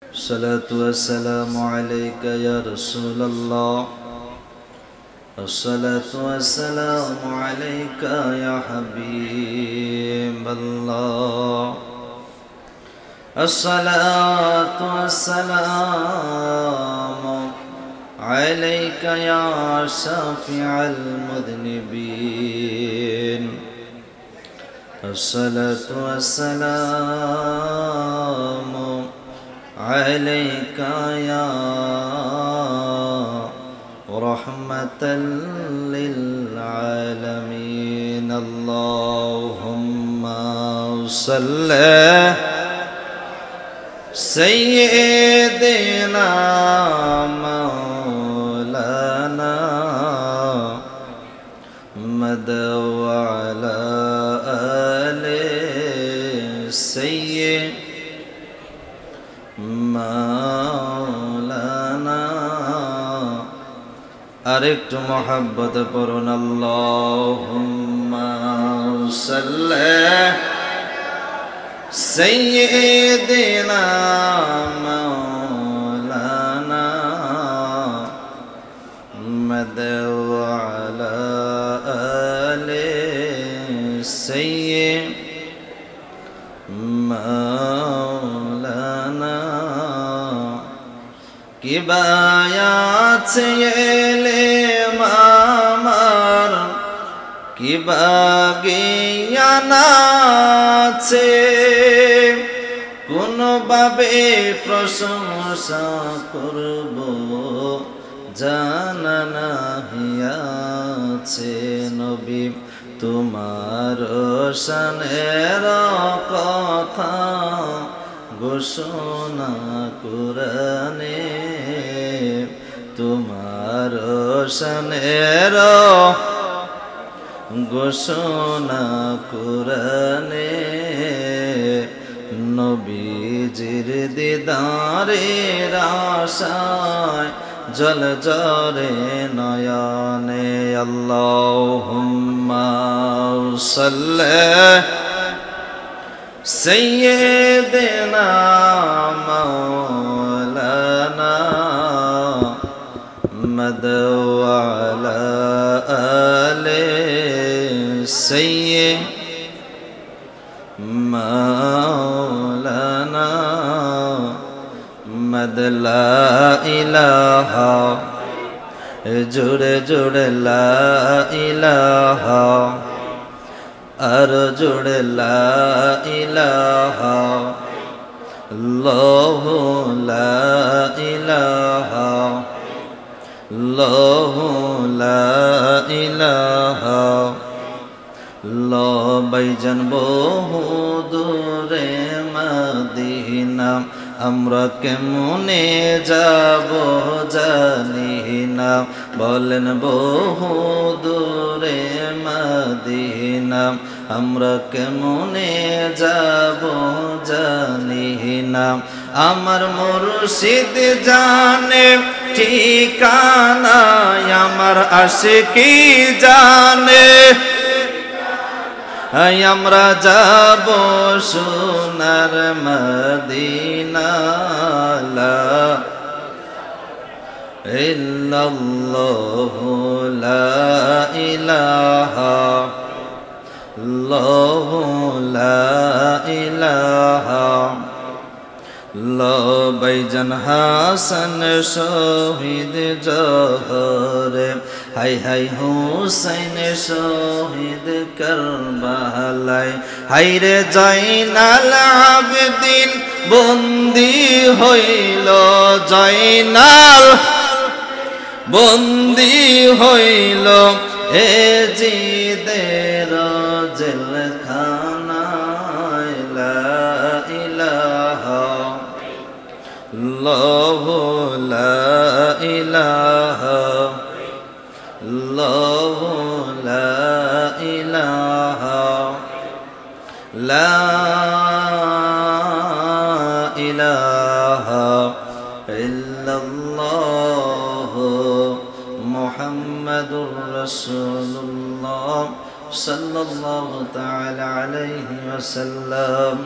الصلاة والسلام عليك يا رسول الله. الصلاة والسلام عليك يا حبيب الله. الصلاة والسلام عليك يا شافع المذنبين. الصلاة والسلام عليك يا رحمة للعالمين. اللهم صل سيدنا مولانا محمد وعلى آل سيدنا مولانا. আরেকটু মোহাব্বত করুন। আল্লাহুম্মা সাল্লি সাইয়্যিদিনা মাওলানা মুহাম্মদ ওয়া আলা আলি সাইয়্যিদিনা মাওলানা। কি বায়াছে এলে মামার, কি বাগিয়ানাছে, কোন ভাবে প্রশংসা করব জানা নাহি আছে। নবী তোমার শানের কথা ঘোষণা কুরআনে, তোমার শানের ঘোষণা কুরআনে। নবীজির দিদারের আশায় জল জরে নয়নে। আল্লাহুম্মা সাল্লি সাইয়্যিদিনা মাওলানা মুহাম্মদ ওয়া আলা আলি সাইয়্যিদিনা মাওলানা মুহাম্মদ। লা ইলাহা জোরে জোরে লা ইলাহা, আর জোরে লা ইলাহা আল্লাহু লা ইলাহা আল্লাহু লা ইলাহা আল্লাহ। ভাইজান বহু দূরে মদিনা, আমরা কেমনে যাব জানি না। বলেন বহু দূরে মদিনা, আমরা কেমনে যাব জানি না। আমার মুর্শিদ জানে ঠিকানা, আমার আশিকি জানে। আমরা যাব সোনার মদিনা। লা ইল্লাল্লাহু লা ইলাহা ইল্লাল্লাহু লা ইলাহা ইল্লাল্লাহ। ভাইজান হাসান শহীদ জোহরে, হাই হাই হুসাইন শহীদ কারবালায়। হাই রে জয়নাল আবেদিন বন্দী হইল, জয়নাল বন্দী হইল এ জিদের জেলখানায়। লা ইলাহা ইল্লাল্লাহু লা ইলাহা ইল্লাল্লাহু লা ইলাহা লা ইলাহা ইল্লাল্লাহু মুহাম্মাদুর রাসূলুল্লাহ সাল্লাল্লাহু তাআলা আলাইহি ওয়াসাল্লাম।